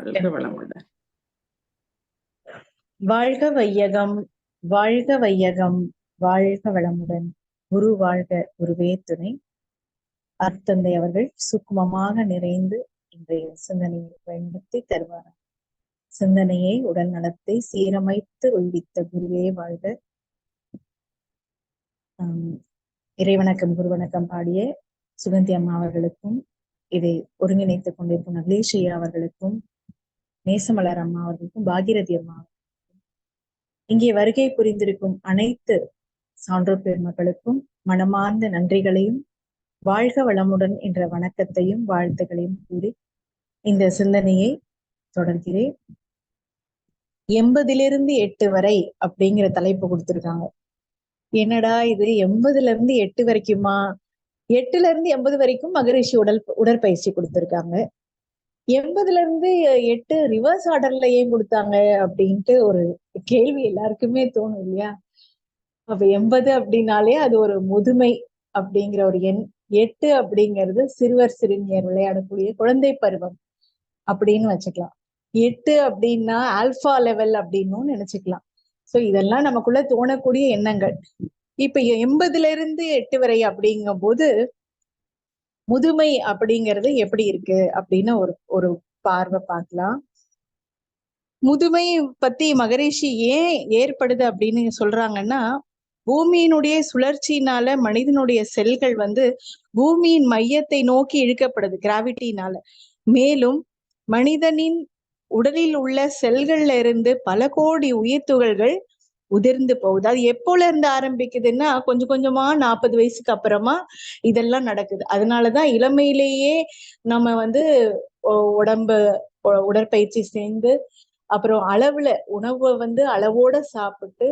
வாழ்க வளமுடன். வாழ்க வையகம், வாழ்க வையகம், வாழ்க வளமுடன். குரு வாழ்க, குருவே துணை. அத்தந்தை அவர்கள் சுக்குமமாக நிறைந்து இன்றைய சிந்தனையை பயன்படுத்தி தருவார். சிந்தனையை, உடல் நலத்தை சீரமைத்து உய்வித்த குருவே வாழ்க. இறைவணக்கம், குருவணக்கம் பாடிய சுகந்தி அம்மா அவர்களுக்கும், இதை ஒருங்கிணைத்துக் கொண்டிருக்கும் நகலேஷையா அவர்களுக்கும், நேசமலர் அம்மா அவர்களுக்கும், பாகிரதி அம்மா, இங்கே வருகை புரிந்திருக்கும் அனைத்து சான்றோர் பெருமக்களுக்கும் மனமார்ந்த நன்றிகளையும், வாழ்க வளமுடன் என்ற வணக்கத்தையும் வாழ்த்துக்களையும் கூறி இந்த சிந்தனையை தொடர்கிறேன். 80லிருந்து 8 வரை அப்படிங்கிற தலைப்பு கொடுத்திருக்காங்க. என்னடா இது 80லிருந்து 8 வரைக்குமா? 8லிருந்து 80 வரைக்கும் மகரிஷி உடற்பயிற்சி கொடுத்திருக்காங்க. 80லிருந்து 8 ரிவர்ஸ் ஆர்டர்ல ஏன் கொடுத்தாங்க அப்படின்ட்டு ஒரு கேள்வி எல்லாருக்குமே தோணும் இல்லையா? அப்ப 80 அப்படின்னாலே அது ஒரு முதுமை அப்படிங்கிற ஒரு எண். 8 அப்படிங்கிறது சிறுவர் சிறுமியர் விளையாடக்கூடிய குழந்தை பருவம் அப்படின்னு வச்சுக்கலாம். 8 அப்படின்னா ஆல்பா லெவல் அப்படின்னு நினைச்சுக்கலாம். சோ இதெல்லாம் நமக்குள்ள தோணக்கூடிய எண்ணங்கள். இப்ப 80லிருந்து 8 வரை அப்படிங்கும் போது முதுமை அப்படிங்கிறது எப்படி இருக்கு அப்படின்னு ஒரு பார்வை பார்க்கலாம். முதுமை பத்தி மகரிஷி ஏன் ஏற்படுது அப்படின்னு சொல்றாங்கன்னா, பூமியினுடைய சுழற்சியினால மனிதனுடைய செல்கள் பூமியின் மையத்தை நோக்கி இழுக்கப்படுது கிராவிட்டினால. மேலும் மனிதனின் உடலில் உள்ள செல்கள்ல இருந்து பல கோடி உயிர் துகள்கள் உதிர்ந்து போகுது. அது எப்போல இருந்து ஆரம்பிக்குதுன்னா கொஞ்சம் கொஞ்சமா 40 வயசுக்கு அப்புறமா இதெல்லாம் நடக்குது. அதனாலதான் இளமையிலேயே நம்ம உடற்பயிற்சி சேர்ந்து அப்புறம் உணவை அளவோட சாப்பிட்டு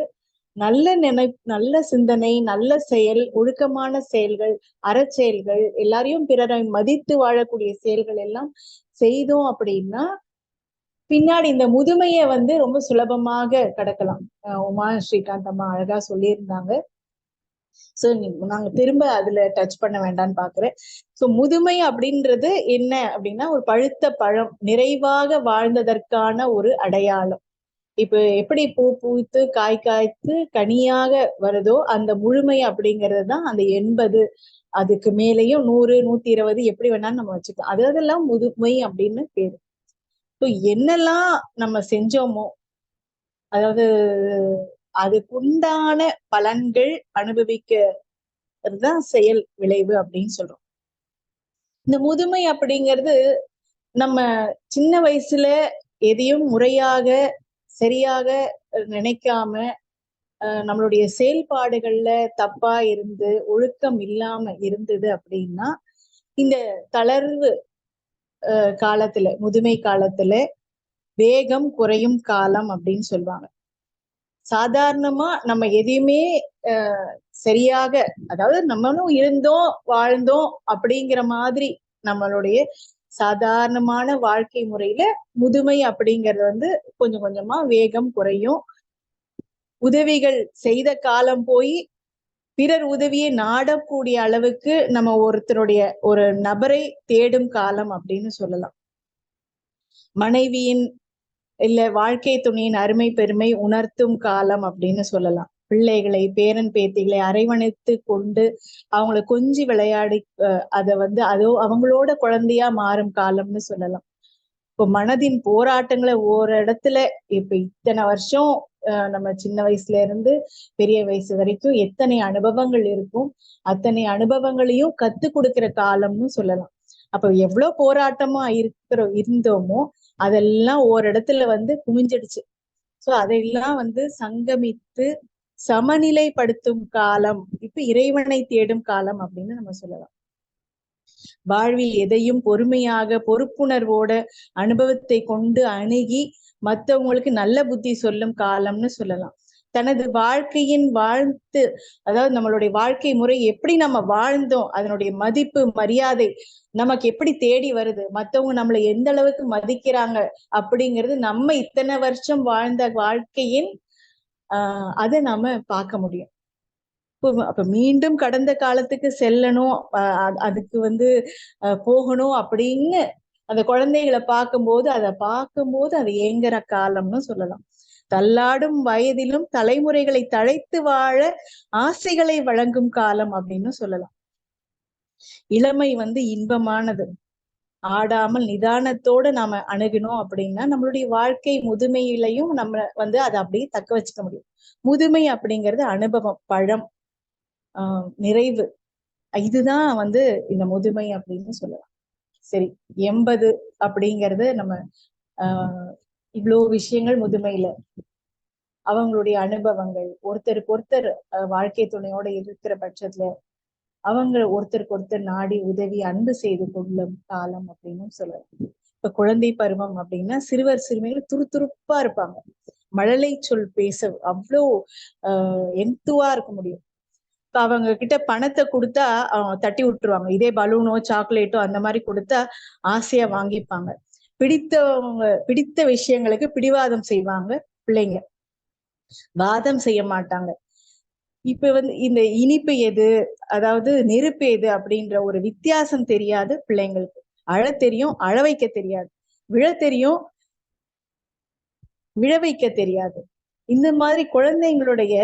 நல்ல சிந்தனை, நல்ல செயல், ஒழுக்கமான செயல்கள், அறச்செயல்கள், எல்லாரையும் பிறரை மதித்து வாழக்கூடிய செயல்கள் எல்லாம் செய்தோம் அப்படின்னா பின்னாடி இந்த முதுமையை ரொம்ப சுலபமாக கடக்கலாம். உமா ஸ்ரீகாந்த் அம்மா அழகா சொல்லியிருந்தாங்க. சோ நாங்க திரும்ப அதுல டச் பண்ண வேண்டாம்னு பாக்குறேன். சோ முதுமை அப்படின்றது என்ன அப்படின்னா, ஒரு பழுத்த பழம் நிறைவாக வாழ்ந்ததற்கான ஒரு அடையாளம். இப்ப எப்படி பூ பூத்து காய் காய்த்து கனியாக வருதோ அந்த முழுமை அப்படிங்கிறது தான் அந்த 80, அதுக்கு மேலேயும் 100, 120 எப்படி வேணாலும் நம்ம வச்சுக்கலாம். அதெல்லாம் முதுமை அப்படின்னு பேரு. ஸோ என்னெல்லாம் நம்ம செஞ்சோமோ, அதாவது அதுக்குண்டான பலன்கள் அனுபவிக்கிறதுதான் செயல் விளைவு அப்படின்னு சொல்றோம். இந்த முதுமை அப்படிங்கிறது நம்ம சின்ன வயசுல எதையும் முறையாக சரியாக நினைக்காம நம்மளுடைய செயல்பாடுகள்ல தப்பா இருந்து ஒழுக்கம் இல்லாம இருந்தது அப்படின்னா இந்த தளர்வு காலத்துல, முதுமை காலத்துல வேகம் குறையும் காலம் அப்படின்னு சொல்லுவாங்க. சாதாரணமா நம்ம எதையுமே சரியாக, அதாவது நம்மளும் இருந்தோம் வாழ்ந்தோம் அப்படிங்கிற மாதிரி நம்மளுடைய சாதாரணமான வாழ்க்கை முறையில முதுமை அப்படிங்கிறது கொஞ்சம் கொஞ்சமா வேகம் குறையும். உதவிகள் செய்த காலம் போய் பிறர் உதவியை நாடக்கூடிய அளவுக்கு நம்ம ஒரு நபரை தேடும் காலம் அப்படின்னு சொல்லலாம். மனைவியின் இல்ல வாழ்க்கை துணையின் அருமை பெருமை உணர்த்தும் காலம் அப்படின்னு சொல்லலாம். பிள்ளைகளை, பேரன் பேத்திகளை அரவணைத்து கொண்டு அவங்கள கொஞ்சி விளையாடி அதோ அவங்களோட குழந்தையா மாறும் காலம்னு சொல்லலாம். இப்போ மனதின் போராட்டங்களை ஒரு இடத்துல இப்ப இத்தனை வருஷம் நம்ம சின்ன வயசுல இருந்து பெரிய வயசு வரைக்கும் எத்தனை அனுபவங்கள் இருக்கும், அத்தனை அனுபவங்களையும் கத்து கொடுக்கிற காலம்னு சொல்லலாம். அப்ப எவ்வளவு போராட்டமா இருந்தோமோ அதெல்லாம் ஓரிடத்துல குமிஞ்சிடுச்சு. சோ அதையெல்லாம் சங்கமித்து சமநிலைப்படுத்தும் காலம், இப்ப இறைவனை தேடும் காலம் அப்படின்னு நம்ம சொல்லலாம். வாழ்வில் எதையும் பொறுமையாக பொறுப்புணர்வோட அனுபவத்தை கொண்டு அணுகி மற்றவங்களுக்கு நல்ல புத்தி சொல்லும் காலம்னு சொல்லலாம். தனது வாழ்க்கையின் அதாவது நம்மளுடைய வாழ்க்கை முறை எப்படி நம்ம வாழ்ந்தோம், அதனுடைய மதிப்பு மரியாதை நமக்கு எப்படி தேடி வருது, மத்தவங்க நம்மளை எந்த அளவுக்கு மதிக்கிறாங்க அப்படிங்கிறது நம்ம இத்தனை வருஷம் வாழ்ந்த வாழ்க்கையின் அதை நாம பார்க்க முடியும். அப்ப மீண்டும் கடந்த காலத்துக்கு செல்லணும், அதுக்கு போகணும் அப்படின்னு அந்த குழந்தைகளை பார்க்கும்போது அது ஏங்குற காலம்னு சொல்லலாம். தள்ளாடும் வயதிலும் தலைமுறைகளை தழைத்து வாழ ஆசைகளை வழங்கும் காலம் அப்படின்னு சொல்லலாம். இளமை இன்பமானது. ஆடாமல் நிதானத்தோட நாம அணுகணும் அப்படின்னா நம்மளுடைய வாழ்க்கை முதுமையிலையும் நம்ம அதை அப்படியே தக்க வச்சுக்க முடியும். முதுமை அப்படிங்கிறது அனுபவம், பழம், நிறைவு. இதுதான் இந்த முதுமை அப்படின்னு சொல்லலாம். சரி, 80 அப்படிங்கறது நம்ம இவ்வளவு விஷயங்கள் முதுமையில அவங்களுடைய அனுபவங்கள், ஒருத்தருக்கு ஒருத்தர் வாழ்க்கை துணையோட இருக்கிற பட்சத்துல அவங்க ஒருத்தருக்கு ஒருத்தர் நாடி உதவி அன்பு செய்து கொள்ளும் காலம் அப்படின்னு சொல்லலாம். இப்ப குழந்தை பருவம் அப்படின்னா சிறுவர் சிறுமிகள் துருதுருப்பா இருப்பாங்க. மழலை சொல் பேச அவ்வளோ எந்துவா இருக்க முடியும். இப்ப அவங்க கிட்ட பணத்தை கொடுத்தா தட்டி விட்டுருவாங்க. இதே பலூனோ சாக்லேட்டோ அந்த மாதிரி கொடுத்தா ஆசையா வாங்கிப்பாங்க. பிடித்த விஷயங்களுக்கு பிடிவாதம் செய்வாங்க பிள்ளைங்க, வாதம் செய்ய மாட்டாங்க. இப்ப இந்த இனிப்பு எது, அதாவது நெருப்பு எது அப்படின்ற ஒரு வித்தியாசம் தெரியாது பிள்ளைங்களுக்கு. அழ தெரியும், அழ வைக்க தெரியாது. விழ தெரியும், விழ வைக்க தெரியாது. இந்த மாதிரி குழந்தைங்களுடைய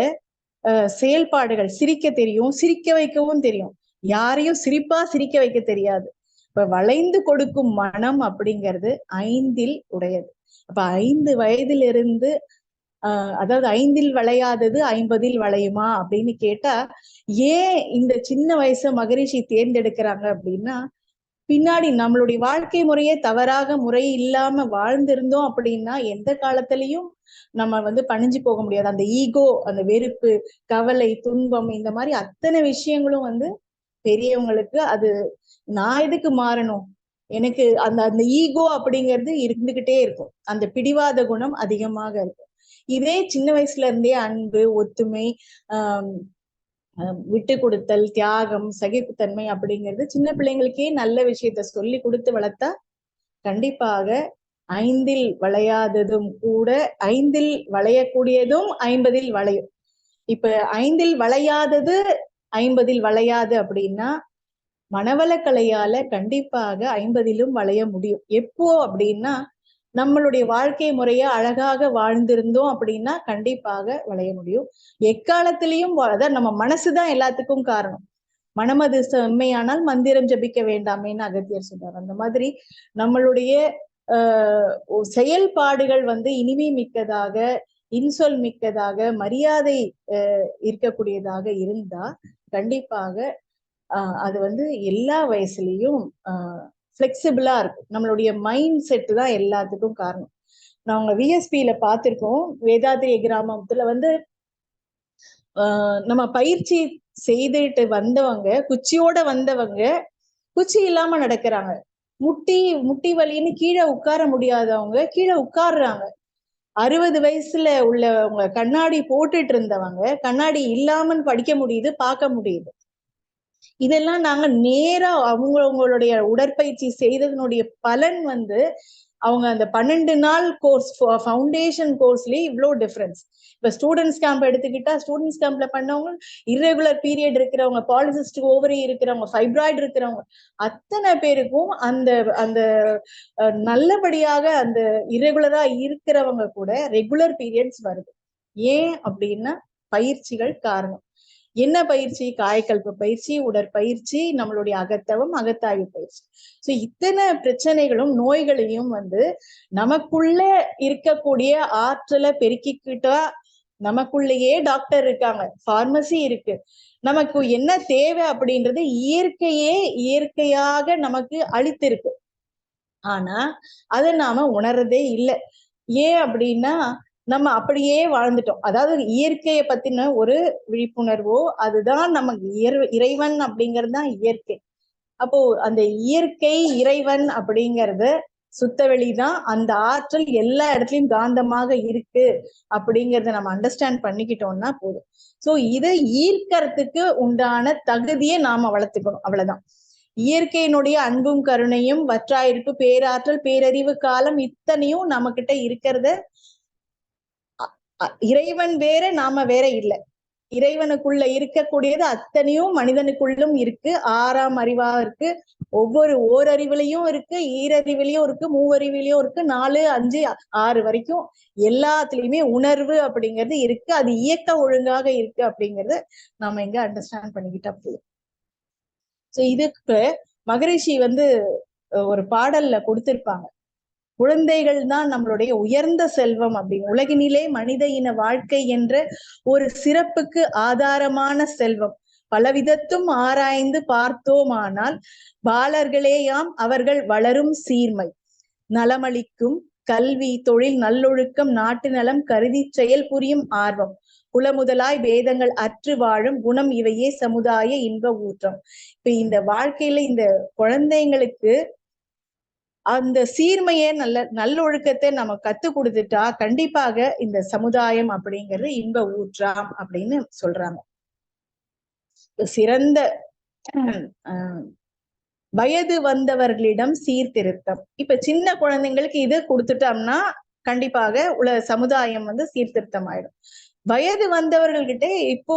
செயல்பாடுகள், சிரிக்க தெரியும், சிரிக்க வைக்கவும் தெரியும். யாரையும் சிரிக்க வைக்க தெரியாது. இப்ப வளைந்து கொடுக்கும் மனம் அப்படிங்கிறது 5ல் உடையது. அப்ப 5 வயதிலிருந்து அதாவது 5ல் வளையாதது 50ல் வளையுமா அப்படின்னு கேட்டா, ஏன் இந்த சின்ன வயசு மகரிஷி தேர்ந்தெடுக்கிறாங்க அப்படின்னா, பின்னாடி நம்மளுடைய வாழ்க்கை முறையே தவறாக முறை இல்லாம வாழ்ந்திருந்தோம் அப்படின்னா எந்த காலத்திலையும் நம்ம பணிஞ்சு போக முடியாது. அந்த ஈகோ, அந்த வெறுப்பு, கவலை, துன்பம், இந்த மாதிரி அத்தனை விஷயங்களும் பெரியவங்களுக்கு அது நான் எதுக்கு மாறணும், எனக்கு அந்த அந்த ஈகோ அப்படிங்கிறது இருந்துகிட்டே இருக்கும். அந்த பிடிவாத குணம் அதிகமாக இருக்கும். இதே சின்ன வயசுல இருந்தே அன்பு, ஒத்துமை, விட்டு கொடுத்தல், தியாகம், சகிப்புத்தன்மை அப்படிங்கிறது சின்ன பிள்ளைங்களுக்கே நல்ல விஷயத்த சொல்லி கொடுத்து வளர்த்தா கண்டிப்பாக 5ல் வளையாததும் கூட 5ல் வளையக்கூடியதும் 50ல் வளையும். இப்ப 5ல் வளையாதது 50ல் வளையாது அப்படின்னா மனவளக்கலையால கண்டிப்பாக 50லும் வளைய முடியும். எப்போ அப்படின்னா நம்மளுடைய வாழ்க்கை முறைய அழகாக வாழ்ந்திருந்தோம் அப்படின்னா கண்டிப்பாக வளைய முடியும். எக்காலத்திலையும் அதான் நம்ம மனசுதான் எல்லாத்துக்கும் காரணம். மனமது செம்மையானால் மந்திரம் ஜபிக்க வேண்டாமேன்னு அகத்தியர் சொல்றார். அந்த மாதிரி நம்மளுடைய செயல்பாடுகள் இனிமை மிக்கதாக, இன்சொல் மிக்கதாக, மரியாதை இருக்கக்கூடியதாக இருந்தா கண்டிப்பாக அது எல்லா வயசுலயும் ஃபிளெக்சிபிளா இருக்கும். நம்மளுடைய மைண்ட் செட் தான் எல்லாத்துக்கும் காரணம். நாங்க விஎஸ்பியில பார்த்திருக்கோம். வேதாத்திரி கிராமத்துல நம்ம பயிற்சி செய்துட்டு வந்தவங்க, குச்சியோட வந்தவங்க குச்சி இல்லாம நடக்கிறாங்க. முட்டி வலின்னு கீழே உட்கார முடியாதவங்க கீழே உட்கார்றாங்க. 60 வயசுல உள்ளவங்க கண்ணாடி போட்டுட்டு இருந்தவங்க கண்ணாடி இல்லாமன்னு படிக்க முடியுது, பார்க்க முடியுது. இதெல்லாம் நாங்க நேரா அவங்களுடைய உடற்பயிற்சி செய்ததனுடைய பலன் அவங்க அந்த 12 நாள் கோர்ஸ், ஃபவுண்டேஷன் கோர்ஸ்லயே இவ்வளவு டிஃபரன்ஸ். இப்ப ஸ்டூடெண்ட்ஸ் கேம்ப் எடுத்துக்கிட்டா ஸ்டூடெண்ட்ஸ் கேம்ப்ல பண்ணவங்க இர்ரெகுலர் பீரியட் இருக்கிறவங்க, பாலிசிஸ்டிக் ஓவரி இருக்கிறவங்க, ஃபைப்ராய்டு இருக்கிறவங்க அத்தனை பேருக்கும் அந்த அந்த நல்லபடியாக அந்த இர்ரெகுலரா இருக்கிறவங்க கூட ரெகுலர் பீரியட்ஸ் வருது. ஏன் அப்படின்னா பயிற்சிகள் காரணம். என்ன பயிற்சி? காயக்கல்ப பயிற்சி, உடற்பயிற்சி, நம்மளுடைய அகத்தவம், அகத்தாய்வு பயிற்சி. சோ இத்தனை பிரச்சனைகளும் நோய்களையும் நமக்குள்ள இருக்கக்கூடிய ஆற்றலை பெருக்கிக்கிட்டா, நமக்குள்ளேயே டாக்டர் இருக்காங்க, பார்மசி இருக்கு. நமக்கு என்ன தேவை அப்படின்றது இயற்கையாக நமக்கு அளித்திருக்கு. ஆனா அதை நாம உணர்றதே இல்லை. ஏன் அப்படின்னா நம்ம அப்படியே வாழ்ந்துட்டோம். அதாவது இயற்கையை பத்தின ஒரு விழிப்புணர்வோ, அதுதான் நமக்கு இறைவன் அப்படிங்கிறது தான் இயற்கை. அப்போ அந்த இயற்கை இறைவன் அப்படிங்கறது சுத்தவெளிதான். அந்த ஆற்றல் எல்லா இடத்துலயும் காந்தமாக இருக்கு அப்படிங்கறத நம்ம அண்டர்ஸ்டாண்ட் பண்ணிக்கிட்டோம்னா போதும். சோ இதை ஈர்க்கறதுக்கு உண்டான தகுதியை நாம வளர்த்துக்கணும், அவ்வளவுதான். இயற்கையினுடைய அன்பும் கருணையும் வற்றாயிருப்பு, பேராற்றல், பேரறிவு, காலம் இத்தனையும் நம்ம கிட்ட இருக்கிறத இறைவன் வேற நாம வேற இல்லை. இறைவனுக்குள்ள இருக்கக்கூடியது அத்தனையும் மனிதனுக்குள்ளும் இருக்கு. 6ஆம் அறிவா இருக்கு. ஒவ்வொரு ஓரறிவிலையும் இருக்கு, ஈரறிவிலையும் இருக்கு, மூவறிவிலையும் இருக்கு, 4, 5, 6 வரைக்கும் எல்லாத்துலயுமே உணர்வு அப்படிங்கிறது இருக்கு. அது இயக்க ஒழுங்காக இருக்கு அப்படிங்கறது நாம எங்க அண்டர்ஸ்டாண்ட் பண்ணிக்கிட்டா போதும். சோ இதுக்கு மகரிஷி ஒரு பாடல்ல கொடுத்திருப்பாங்க. குழந்தைகள் தான் நம்மளுடைய உயர்ந்த செல்வம் அப்படின்னு. உலகினிலே மனித இன வாழ்க்கை என்ற ஒரு சிறப்புக்கு ஆதாரமான செல்வம். பலவிதத்தும் ஆராய்ந்து பார்த்தோமானால் பாலர்களேயாம் அவர்கள் வளரும் சீர்மை. நலமளிக்கும் கல்வி, தொழில், நல்லொழுக்கம், நாட்டு நலம் கருதி செயல் புரியும் ஆர்வம், குலமுதலாய் வேதங்கள் அற்று வாழும் குணம், இவையே சமுதாய இன்ப ஊற்றம். இப்ப இந்த வாழ்க்கையில இந்த குழந்தைங்களுக்கு அந்த சீர்மையை நல்லொழுக்கத்தை நம்ம கத்து கொடுத்துட்டா கண்டிப்பாக இந்த சமுதாயம் அப்படிங்கிறது இன்ப ஊற்றாம் அப்படின்னு சொல்றாங்க. சிறந்த வயது வந்தவர்களிடம் சீர்திருத்தம். இப்ப சின்ன குழந்தைங்களுக்கு இது கொடுத்துட்டோம்னா கண்டிப்பாக சமுதாயம் சீர்திருத்தம் ஆயிடும். வயது வந்தவர்கள்கிட்ட இப்போ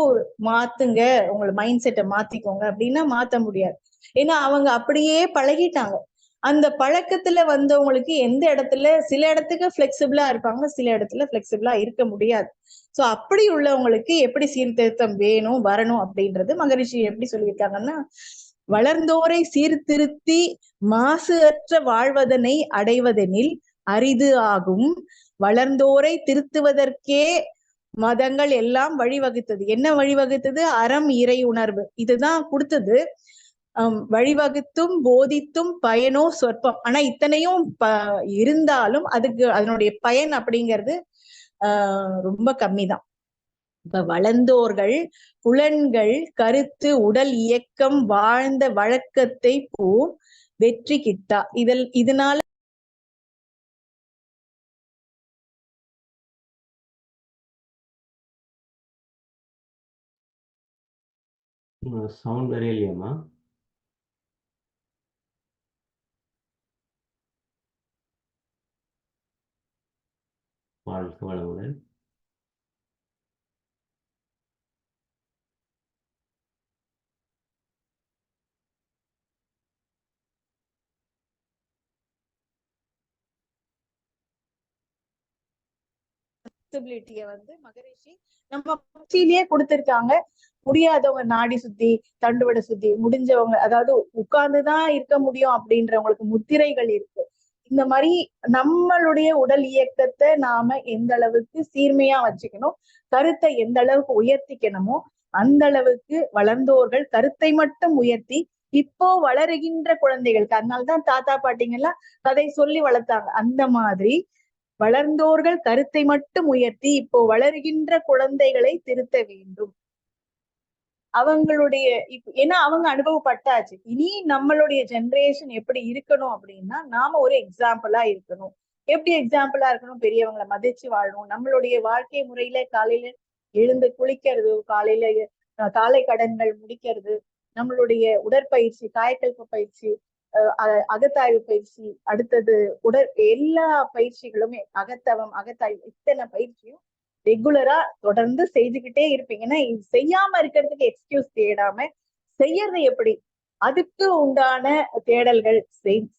மாத்துங்க, உங்களை மைண்ட் செட்டை மாத்திக்கோங்க அப்படின்னா மாத்த முடியாது. ஏன்னா அவங்க அப்படியே பழகிட்டாங்க. அந்த பழக்கத்துல வந்தவங்களுக்கு எந்த இடத்துல சில இடத்துக்கு பிளெக்சிபிளா இருப்பாங்க, சில இடத்துல பிளெக்சிபிளா இருக்க முடியாது. சோ அப்படி உள்ளவங்களுக்கு எப்படி சீர்திருத்தம் வேணும் வரணும் அப்படின்றது மகரிஷி எப்படி சொல்லியிருக்காங்கன்னா, வளர்ந்தோரை சீர்திருத்தி மாசு அற்ற வாழ்வதனை அடைவதெனில் அரிது ஆகும். வளர்ந்தோரை திருத்துவதற்கே மதங்கள் எல்லாம் வழிவகுத்தது. என்ன வழிவகுத்தது? அறம், இறை உணர்வு இதுதான் கொடுத்தது. வழிவகுத்தும் போதித்தும் பயனோ சொற்பம். ஆனா இத்தனையும் இருந்தாலும் அதனுடைய பயன் அப்படிங்கிறது ரொம்ப கம்மிதான். இப்ப வளர்ந்தோர்கள் புலன்கள், கருத்து, உடல் இயக்கம் வாழ்ந்த வழக்கத்தை போ வெற்றி கிட்டா. இதனால சவுண்ட் வரே இல்லையாமா? வாழ்க வளமுடன். மகரிஷி நம்ம பயிற்சியிலேயே கொடுத்திருக்காங்க. முடியாதவங்க நாடி சுத்தி, தண்டுவட சுத்தி, முடிஞ்சவங்க அதாவது உட்கார்ந்துதான் இருக்க முடியும் அப்படின்றவங்களுக்கு முத்திரைகள் இருக்கு. இந்த மாதிரி நம்மளுடைய உடல் இயக்கத்தை நாம எந்த அளவுக்கு சீர்மையா வச்சுக்கணும், கருத்தை எந்த அளவுக்கு உயர்த்திக்கணுமோ அந்த அளவுக்கு வளர்ந்தோர்கள் கருத்தை மட்டும் உயர்த்தி இப்போ வளருகின்ற குழந்தைகளுக்கு, அதனால்தான் தாத்தா பாட்டிங்கெல்லாம் கதை சொல்லி வளர்த்தாங்க. அந்த மாதிரி வளர்ந்தோர்கள் கருத்தை மட்டும் உயர்த்தி இப்போ வளர்கின்ற குழந்தைகளை திருத்த வேண்டும். அவங்களுடைய ஏன்னா அவங்க அனுபவப்பட்டாச்சு. இனி நம்மளுடைய ஜெனரேஷன் எப்படி இருக்கணும் அப்படின்னா, நாம ஒரு எக்ஸாம்பிளா இருக்கணும். எப்படி எக்ஸாம்பிளா இருக்கணும்? பெரியவங்களை மதிச்சு வாழணும். நம்மளுடைய வாழ்க்கை முறையில காலையில எழுந்து குளிக்கிறது, காலை கடன்கள் முடிக்கிறது, நம்மளுடைய உடற்பயிற்சி, காயக்கல்ப பயிற்சி, அகத்தாய்வு பயிற்சி, அடுத்தது எல்லா பயிற்சிகளுமே அகத்தாய்வு இத்தனை பயிற்சியும் ரெகுலரா தொடர்ந்து செஞ்சுக்கிட்டே இருப்பீங்கன்னா, இது செய்யாம இருக்கிறதுக்கு எக்ஸ்கியூஸ் தேடாம செய்யறது எப்படி, அதுக்கு உண்டான தேடல்கள்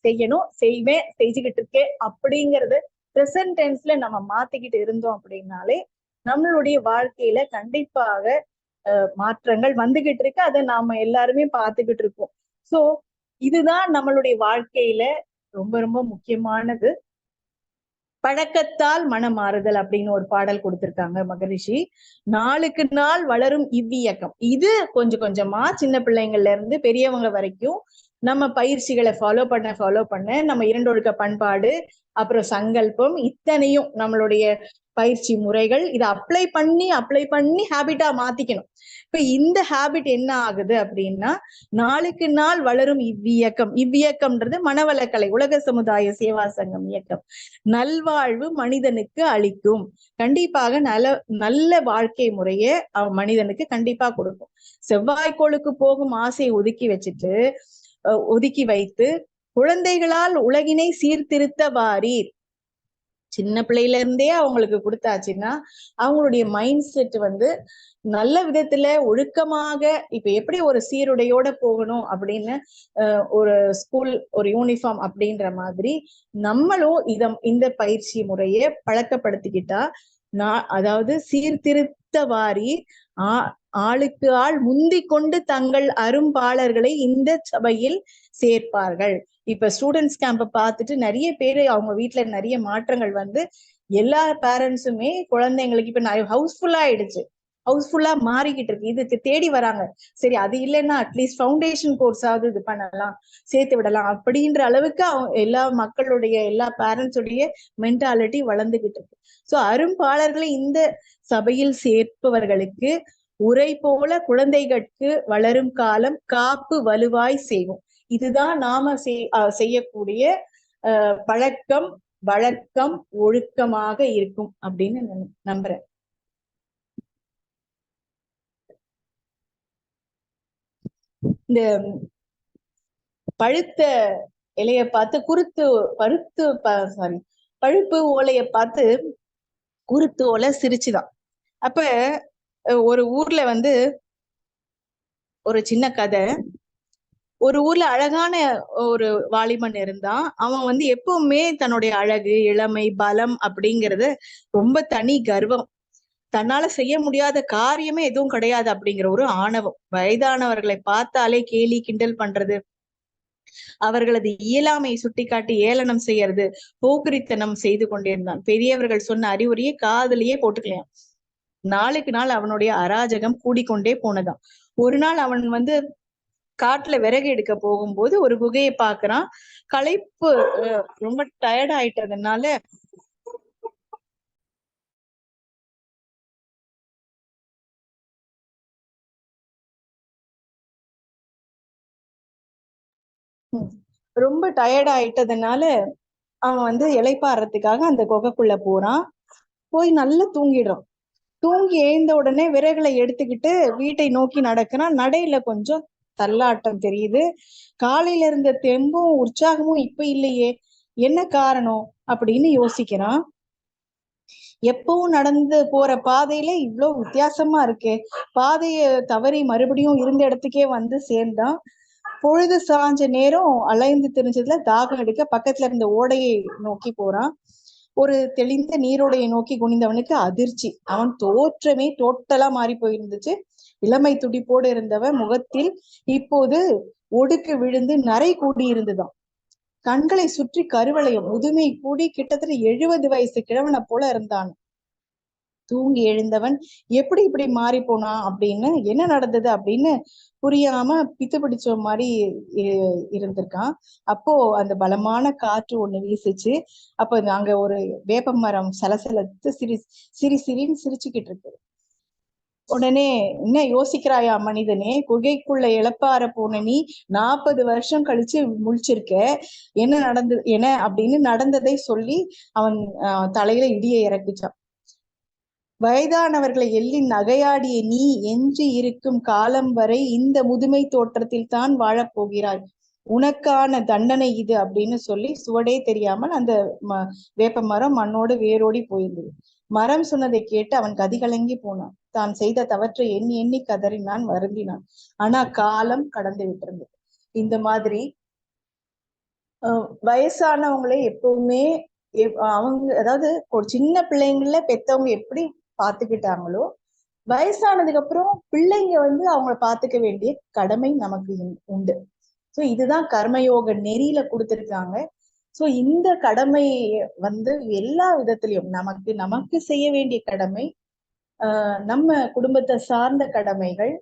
செய்யணும். செஞ்சுக்கிட்டு இருக்கேன் அப்படிங்கறது பிரசன்ட் டென்ஸ்ல நம்ம மாத்திக்கிட்டு இருந்தோம் அப்படின்னாலே நம்மளுடைய வாழ்க்கையில கண்டிப்பாக மாற்றங்கள் வந்துகிட்டு இருக்கு. அதை நாம எல்லாருமே பார்த்துக்கிட்டு இருக்கோம். சோ இதுதான் நம்மளுடைய வாழ்க்கையில ரொம்ப ரொம்ப முக்கியமானது. பழக்கத்தால் மனமாறுதல் அப்படின்னு ஒரு பாடல் கொடுத்திருக்காங்க மகரிஷி. நாளுக்கு நாள் வளரும் இவ்வியக்கம். இது கொஞ்சம் கொஞ்சமா சின்ன பிள்ளைங்கள்ல இருந்து பெரியவங்க வரைக்கும் நம்ம பயிற்சிகளை ஃபாலோ பண்ண நம்ம இரண்டொழுக்க பண்பாடு, அப்புறம் சங்கல்பம், இத்தனையும் நம்மளுடைய பயிற்சி முறைகள் இதை அப்ளை பண்ணி ஹேபிட்டா மாத்திக்கணும். இப்ப இந்த ஹேபிட் என்ன ஆகுது அப்படின்னா, நாளுக்கு நாள் வளரும் இவ்வியக்கம்ன்றது மனவளக்கலை உலக சமுதாய சேவா சங்கம் இயக்கம். நல்வாழ்வு மனிதனுக்கு அளிக்கும். கண்டிப்பாக நல்ல வாழ்க்கை முறையை மனிதனுக்கு கண்டிப்பா கொடுக்கும். செவ்வாய்க்கோளுக்கு போகும் ஆசையை ஒதுக்கி வைத்து குழந்தைகளால் உலகினை சீர்திருத்த வாரீர். சின்ன பிள்ளையில இருந்தே அவங்களுக்கு கொடுத்தாச்சுன்னா அவங்களுடைய மைண்ட் செட் வந்து நல்ல விதத்துல ஒழுக்கமாக, இப்ப எப்படி ஒரு சீருடையோட போகணும் அப்படின்னு ஒரு ஸ்கூல் ஒரு யூனிஃபார்ம் அப்படின்ற மாதிரி நம்மளும் இந்த பயிற்சி முறையை பழக்கப்படுத்திக்கிட்டா அதாவது சீர்திருத்தவாரி ஆளுக்கு ஆள் முந்தி கொண்டு தங்கள் அரும்பாளர்களை இந்த சபையில் சேர்ப்பார்கள். இப்ப ஸ்டூடெண்ட்ஸ் கேம்ப பார்த்துட்டு நிறைய பேரு அவங்க வீட்டுல நிறைய மாற்றங்கள் வந்து எல்லா பேரண்ட்ஸுமே குழந்தைங்களுக்கு இப்ப ஹவுஸ்ஃபுல்லா ஆயிடுச்சு, ஹவுஸ்ஃபுல்லா மாறிக்கிட்டு இருக்கு. இதுக்கு தேடி வராங்க. சரி அது இல்லைன்னா அட்லீஸ்ட் ஃபவுண்டேஷன் கோர்ஸாவது இது பண்ணலாம், சேர்த்து விடலாம் அப்படின்ற அளவுக்கு எல்லா மக்களுடைய எல்லா பேரண்ட்ஸுடைய மென்டாலிட்டி வளர்ந்துகிட்டு இருக்கு. சோ அரும்பாளர்களை இந்த சபையில் சேர்ப்பவர்களுக்கு உரை போல குழந்தைகளுக்கு வளரும் காலம் காப்பு வலுவாய் செய்வோம். இதுதான் நாம செய்யக்கூடிய பழக்கம், வழக்கம், ஒழுக்கமாக இருக்கும் அப்படின்னு நம்புறேன். இந்த பழுத்த இலைய பார்த்து பழுப்பு ஓலைய பார்த்து குருத்து ஓலை சிரிச்சுதான். அப்ப ஒரு ஊர்ல வந்து ஒரு சின்ன கதை. ஒரு ஊர்ல அழகான ஒரு வாலிபன் இருந்தான். அவன் வந்து எப்பவுமே தன்னுடைய அழகு, இளமை, பலம் அப்படிங்கறது ரொம்ப தனி கர்வம். தன்னால செய்ய முடியாத காரியமே எதுவும் கிடையாது அப்படிங்கிற ஒரு ஆணவம். வயதானவர்களை பார்த்தாலே கேலி கிண்டல் பண்றது, அவர்களது இயலாமை சுட்டிக்காட்டி ஏளனம் செய்யறது, போக்குரித்தனம் செய்து கொண்டிருந்தான். பெரியவர்கள் சொன்ன அறிவுரையை காதலியே போட்டுக்கலையாம். நாளுக்கு நாள் அவனுடைய அராஜகம் கூடிக்கொண்டே போனதாம். ஒரு நாள் அவன் வந்து காட்டுல விறகு எடுக்க போகும்போது ஒரு குகையை பாக்குறான். களைப்பு ரொம்ப டயர்ட் ஆயிட்டதுனால ரொம்ப டயர்ட் ஆயிட்டதுனால அவன் வந்து இளைப்பாறதுக்காக அந்த குகைக்குள்ள போறான். போய் நல்லா தூங்கிடுறான். தூங்கி எழுந்த உடனே விறகுகளை எடுத்துக்கிட்டு வீட்டை நோக்கி நடக்கிறான். நடையில கொஞ்சம் தள்ளாட்டம் தெரியுது. காலையில இருந்த தெம்பும் உற்சாகமும் இப்ப இல்லையே, என்ன காரணம் அப்படின்னு யோசிக்கிறான். எப்பவும் நடந்து போற பாதையில இவ்வளவு வித்தியாசமா இருக்கு. பாதைய தவறி மறுபடியும் இருந்த இடத்துக்கே வந்து சேர்ந்தான். பொழுது சாஞ்ச நேரம் அலைந்து தெரிஞ்சதுல தாகம் எடுக்க பக்கத்துல இருந்த ஓடையை நோக்கி போறான். ஒரு தெளிந்த நீரோடையை நோக்கி குனிந்தவனுக்கு அதிர்ச்சி. அவன் தோற்றமே டோட்டலா மாறி போயிருந்துச்சு. இளமை துடிப்போடு இருந்தவன் முகத்தில் இப்போது ஒடுக்கு விழுந்து நரை கூடி இருந்துதான். கண்களை சுற்றி கருவளையம், முதுமை கூடி கிட்டத்தட்ட 70 வயசு கிழவனை போல இருந்தான். தூங்கி எழுந்தவன் எப்படி இப்படி மாறி போனான் அப்படின்னு, என்ன நடந்தது அப்படின்னு புரியாம பித்து பிடிச்ச மாதிரி இருந்திருக்கான். அப்போ அந்த பலமான காற்று ஒண்ணு வீசுச்சு. அப்ப அங்க ஒரு வேப்ப மரம் சலசலத்து சிரின்னு சிரிச்சுக்கிட்டு இருக்கு. உடனே, என்ன யோசிக்கிறாயா மனிதனே, குகைக்குள்ள இழப்பார போன நீ 40 வருஷம் கழிச்சு முழிச்சிருக்க, என்ன நடந்தது என்ன அப்படின்னு நடந்ததை சொல்லி அவன் தலையில இடியை இறக்கிச்சான். வயதானவர்களை எள்ளி நகையாடிய நீ எஞ்சி இருக்கும் காலம் வரை இந்த முதுமை தோற்றத்தில் தான் வாழப்போகிறாய். உனக்கான தண்டனை இது அப்படின்னு சொல்லி சுவடே தெரியாமல் அந்த வேப்ப மரம் மண்ணோடு வேரோடி போயிருந்தது. மரம் சொன்னதை கேட்டு அவன் கதிகலங்கி போனான். தான் செய்த தவற்றை எண்ணி எண்ணி கதறினான், வருந்தினான். ஆனா காலம் கடந்து விட்டிருந்தது. இந்த மாதிரி வயசானவங்களே எப்பவுமே அவங்க, அதாவது ஒரு சின்ன பிள்ளைங்கள பெத்தவங்க எப்படி பாத்துக்கிட்டாங்களோ, வயசானதுக்கு அப்புறம் பிள்ளைங்க வந்து அவங்கள பாத்துக்க வேண்டிய கடமை நமக்கு உண்டு. சோ இதுதான் கர்மயோக நெறியில கொடுத்திருக்காங்க. சோ இந்த கடமை வந்து எல்லா விதத்திலையும் நமக்கு செய்ய வேண்டிய கடமை, நம்ம குடும்பத்தை சார்ந்த கடமைகள்,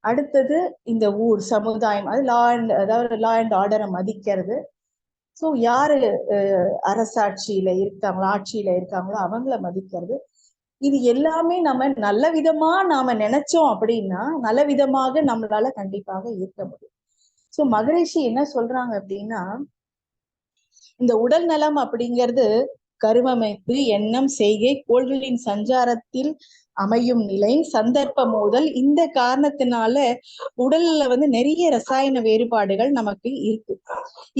அடுத்தது இந்த ஊர் சமுதாயம், அது லா அண்ட் ஆர்டரை மதிக்கிறது. சோ யாரு அரசாட்சியில இருக்காங்களோ, ஆட்சியில இருக்காங்களோ அவங்கள மதிக்கிறது. இது எல்லாமே நம்ம நல்ல விதமா நாம நினைச்சோம் அப்படின்னா நல்ல விதமாக நம்மளால கண்டிப்பாக இருக்க முடியும். சோ மகரிஷி என்ன சொல்றாங்க அப்படின்னா, இந்த உடல் நலம் அப்படிங்கிறது கருவமைப்பு, எண்ணம், செய்கை, கோள்களின் சஞ்சாரத்தில் அமையும் நிலை, சந்தர்ப்ப மோதல். இந்த காரணத்தினால உடல்ல வந்து நிறைய ரசாயன வேறுபாடுகள் நமக்கு இருக்கு.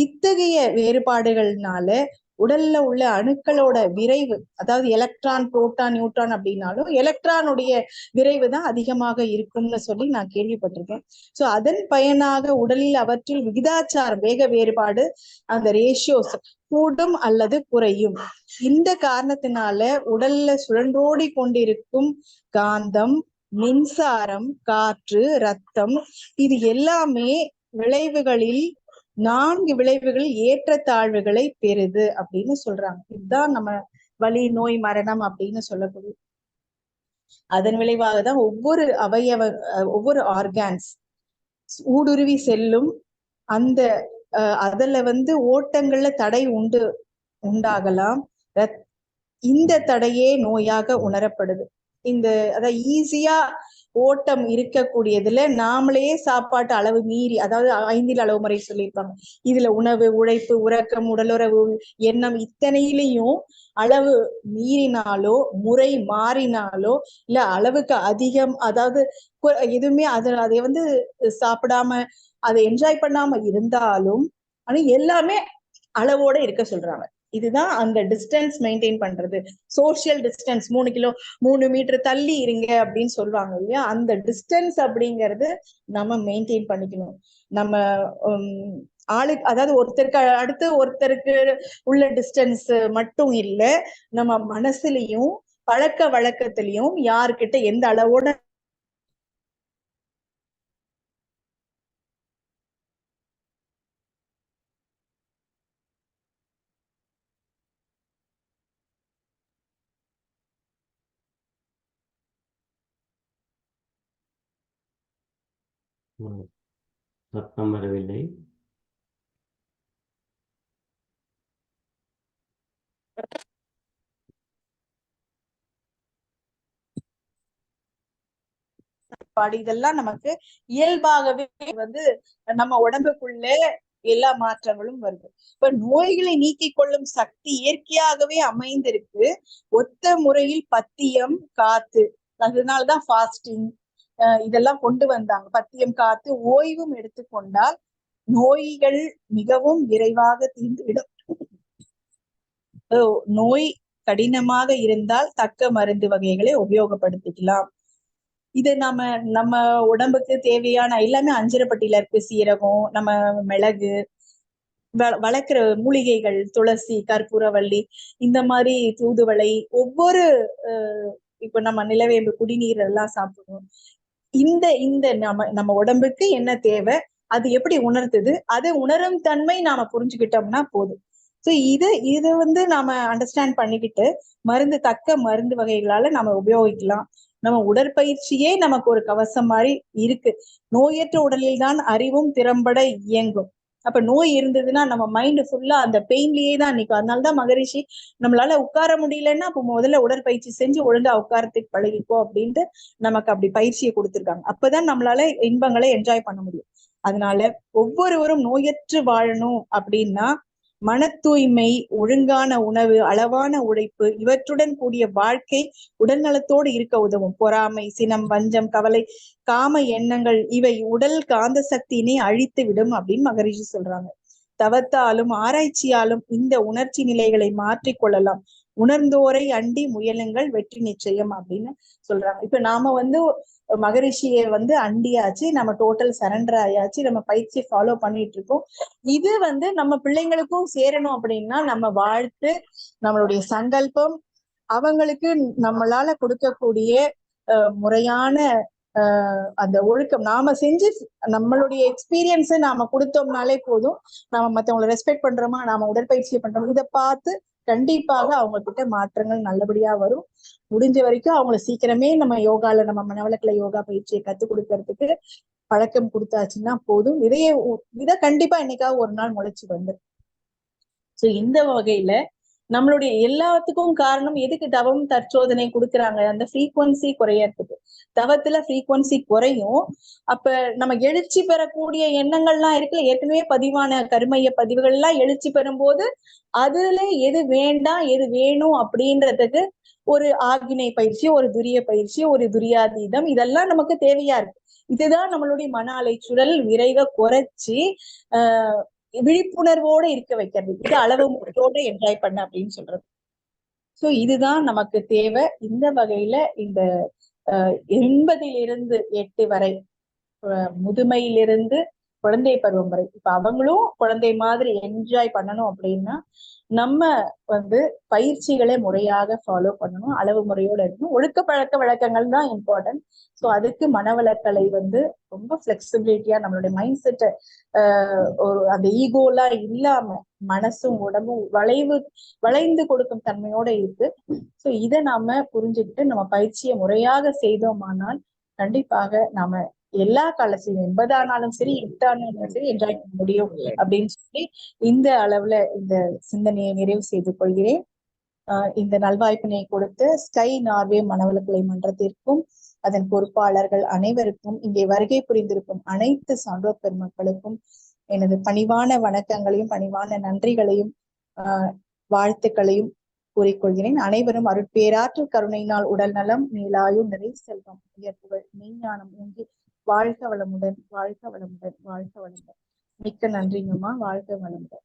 இத்தகைய வேறுபாடுகள்னால உடல்ல உள்ள அணுக்களோட விரைவு, அதாவது எலக்ட்ரான், புரோட்டான், நியூட்ரான் அப்படின்னாலும் எலக்ட்ரானுடைய விரைவு தான் அதிகமாக இருக்கும்னு சொல்லி நான் கேள்விப்பட்டிருக்கேன். சோ அதன் பயனாக உடலில் அவற்றில் விகிதாச்சாரம், வேக வேறுபாடு, அந்த ரேஷியோஸ் கூடும் அல்லது குறையும். இந்த காரணத்தினால உடல்ல சுழன்றோடி கொண்டிருக்கும் காந்தம், மின்சாரம், காற்று, ரத்தம், இது எல்லாமே விளைவுகளில் 4 விளைவுகள் ஏற்றத்தாழ்வுகளை பெறுது அப்படின்னு சொல்றாங்க. இதுதான் நம்ம வலி, நோய், மரணம் அப்படின்னு சொல்லக்கூடிய. அதன் விளைவாக தான் ஒவ்வொரு ஒவ்வொரு ஆர்கான்ஸ் ஊடுருவி செல்லும். அந்த அதுல ஓட்டங்கள்ல தடை உண்டாகலாம். இந்த தடையே நோயாக உணரப்படுது. இந்த அதாவது ஈஸியா ஓட்டம் இருக்கக்கூடியதுல நாமளே சாப்பாட்டு அளவு மீறி, அதாவது 5 அளவு முறை சொல்லியிருப்பாங்க. இதுல உணவு, உழைப்பு, உறக்கம், உடலுறவு, எண்ணம் இத்தனையிலையும் அளவு மீறினாலோ, முறை மாறினாலோ, இல்ல அளவுக்கு அதிகம், அதாவது எதுவுமே அதை சாப்பிடாம அதை என்ஜாய் பண்ணாம இருந்தாலும் ஆனா எல்லாமே அளவோட இருக்க சொல்றாங்க. இதுதான் அந்த டிஸ்டன்ஸ் மெயின்டைன் பண்றது. சோசியல் டிஸ்டன்ஸ் 3 மீட்டர் தள்ளி இருங்க அப்படின்னு சொல்லுவாங்க இல்லையா? அந்த டிஸ்டன்ஸ் அப்படிங்கிறது நம்ம மெயின்டைன் பண்ணிக்கணும். நம்ம ஆளுக்கு, அதாவது ஒருத்தருக்கு அடுத்து ஒருத்தருக்கு உள்ள டிஸ்டன்ஸ் மட்டும் இல்ல, நம்ம மனசுலயும் பழக்க வழக்கத்திலையும் யாருக்கிட்ட எந்த அளவோட சத்தம் வரவில்லை. இதெல்லாம் நமக்கு இயல்பாகவே நம்ம உடம்புக்குள்ள எல்லா மாற்றங்களும் வருது. இப்ப நோய்களை நீக்கிக் கொள்ளும் சக்தி இயற்கையாகவே அமைந்திருக்கு. ஒத்த முறையில் பத்தியம் காத்து, அதனாலதான் ஃபாஸ்டிங் இதெல்லாம் கொண்டு வந்தாங்க. பத்தியம் காத்து ஓய்வும் எடுத்துக்கொண்டால் நோய்கள் மிகவும் விரைவாக தீர்ந்துவிடும். நோய் கடினமாக இருந்தால் தக்க மருந்து வகைகளை உபயோகப்படுத்திக்கலாம். இது நம்ம உடம்புக்கு தேவையான எல்லாமே அஞ்சரப்பட்டியில இருக்கு. சீரகம், நம்ம மிளகு, வளர்க்கிற மூலிகைகள், துளசி, கற்பூரவள்ளி, இந்த மாதிரி தூதுவளை, ஒவ்வொரு இப்ப நம்ம நிலவேம்பு குடிநீர் எல்லாம் சாப்பிடணும். இந்த இந்த நம்ம உடம்புக்கு என்ன தேவை, அது எப்படி உணர்த்துது, அது உணரும் தன்மை நாம புரிஞ்சுக்கிட்டோம்னா போதும். சோ இது நாம அண்டர்ஸ்டாண்ட் பண்ணிக்கிட்டு தக்க மருந்து வகைகளால நம்ம உபயோகிக்கலாம். நம்ம உடற்பயிற்சியே நமக்கு ஒரு கவசம் மாதிரி இருக்கு. நோயற்ற உடலில் தான் அறிவும் திறம்பட இயங்கும். அப்ப நோய் இருந்ததுன்னா நம்ம மைண்ட் ஃபுல்லா அந்த பெயின்லயே தான் நிற்கும். அதனாலதான் மகரிஷி நம்மளால உட்கார முடியலன்னா அப்போ முதல்ல உடற்பயிற்சி செஞ்சு ஒழுங்கா உட்காரத்துக்கு பழகிக்கோ அப்படின்ட்டு நமக்கு அப்படி பயிற்சியை கொடுத்துருக்காங்க. அப்பதான் நம்மளால இன்பங்களை என்ஜாய் பண்ண முடியும். அதனால ஒவ்வொருவரும் நோயற்று வாழணும் அப்படின்னா மன தூய்மை, ஒழுங்கான உணவு, அளவான உழைப்பு, இவற்றுடன் கூடிய வாழ்க்கை உடல் நலத்தோடு இருக்க உதவும். பொறாமை, சினம், வஞ்சம், கவலை, காம எண்ணங்கள் இவை உடல் காந்த சக்தியினை அழித்து விடும் அப்படின்னு மகரிஷி சொல்றாங்க. தவத்தாலும் ஆராய்ச்சியாலும் இந்த உணர்ச்சி நிலைகளை மாற்றிக்கொள்ளலாம். உணர்ந்தோரை அண்டி முயலுங்கள், வெற்றி நிச்சயம் அப்படின்னு சொல்றாங்க. இப்ப நாம மகரிஷியை அண்டியாச்சு, நம்ம டோட்டல் சரண்டர் ஆயாச்சு, நம்ம பயிற்சி ஃபாலோ பண்ணிட்டு இருக்கோம். இது நம்ம பிள்ளைங்களுக்கும் சேரணும் அப்படின்னா நம்ம வாழ்த்து, நம்மளுடைய சங்கல்பம், அவங்களுக்கு நம்மளால கொடுக்கக்கூடிய முறையான அந்த ஒழுக்கம் நாம செஞ்சு நம்மளுடைய எக்ஸ்பீரியன்ஸை நாம கொடுத்தோம்னாலே போதும். நாம மத்தவங்களை ரெஸ்பெக்ட் பண்றோமா, நாம உடற்பயிற்சியை பண்றோம், இதை பார்த்து கண்டிப்பாக அவங்க கிட்ட மாற்றங்கள் நல்லபடியா வரும். முடிஞ்ச வரைக்கும் அவங்களை சீக்கிரமே நம்ம யோகால, நம்ம மனவளக்கலை யோகா பயிற்சியை கத்துக் கொடுக்கறதுக்கு பழக்கம் கொடுத்தாச்சுன்னா போதும். இதை கண்டிப்பா என்னைக்காவது ஒரு நாள் முளைச்சு வந்து. சோ இந்த வகையில நம்மளுடைய எல்லாத்துக்கும் காரணம் எதுக்கு தவம் தற்சோதனை கொடுக்குறாங்க, அந்த ஃப்ரீக்வன்சி குறையறதுக்கு. தவத்துல ஃப்ரீக்வன்சி குறையும். அப்ப நம்ம எழுச்சி பெறக்கூடிய எண்ணங்கள்லாம் இருக்குல்ல, ஏற்கனவே பதிவான கருமைய பதிவுகள் எல்லாம் எழுச்சி பெறும் போது அதுல எது வேண்டாம் எது வேணும் அப்படின்றதுக்கு ஒரு ஆகினை பயிற்சி, ஒரு துரிய பயிற்சி, ஒரு துரியாதீதம், இதெல்லாம் நமக்கு தேவையா இருக்கு. இதுதான் நம்மளுடைய மன அலைச்சூழல் விரைவை குறைச்சி விழிப்புணர்வோட இருக்க வைக்கிறது. இது அளவு முறையோட என்ஜாய் பண்ண அப்படின்னு சொல்றது. சோ இதுதான் நமக்கு தேவை. இந்த வகையில இந்த 80 வரை முதுமையிலிருந்து குழந்தை பருவம் வரை இப்ப அவங்களும் குழந்தை மாதிரி என்ஜாய் பண்ணணும் அப்படின்னா நம்ம பயிற்சிகளை முறையாக ஃபாலோ பண்ணணும், அளவு முறையோட இருக்கணும். ஒழுக்க பழக்க வழக்கங்கள் தான் இம்பார்ட்டன்ட். ஸோ அதுக்கு மனவளக்கலை ரொம்ப ஃபிளெக்சிபிலிட்டியா நம்மளுடைய மைண்ட் செட்டை ஒரு அந்த ஈகோலாம் இல்லாம மனசும் உடம்பும் வளைந்து கொடுக்கும் தன்மையோட இருக்கு. ஸோ இதை நாம புரிஞ்சுக்கிட்டு நம்ம பயிற்சியை முறையாக செய்தோமானால் கண்டிப்பாக நாம எல்லா காலத்திலும் 80 ஆனாலும் சரி 8 ஆனாலும் சரி என்ஜாய் பண்ண முடியும் அப்படின்னு சொல்லி இந்த அளவுல இந்த சிந்தனையை நிறைவு செய்து கொள்கிறேன். இந்த நல்வாய்ப்பினை கொடுத்து ஸ்கை நார்வே மனவளக்கலை மன்றத்திற்கும் அதன் பொறுப்பாளர்கள் அனைவருக்கும் இங்கே வருகை புரிந்திருக்கும் அனைத்து சான்றோர் பெருமக்களுக்கும் எனது பணிவான வணக்கங்களையும் பணிவான நன்றிகளையும் வாழ்த்துக்களையும் கூறிக்கொள்கிறேன். அனைவரும் அருட்பேராற்றல் கருணையினால் உடல் நலம், நீலாயு, நிறை செல்வம், உயர்ப்புகள், மெய்ஞானம் ஓங்கி வாழ்க வளமுடன், வாழ்க வளமுடன், வாழ்க வளமுடன். மிக்க நன்றிங்கம்மா. வாழ்க வளமுடன்.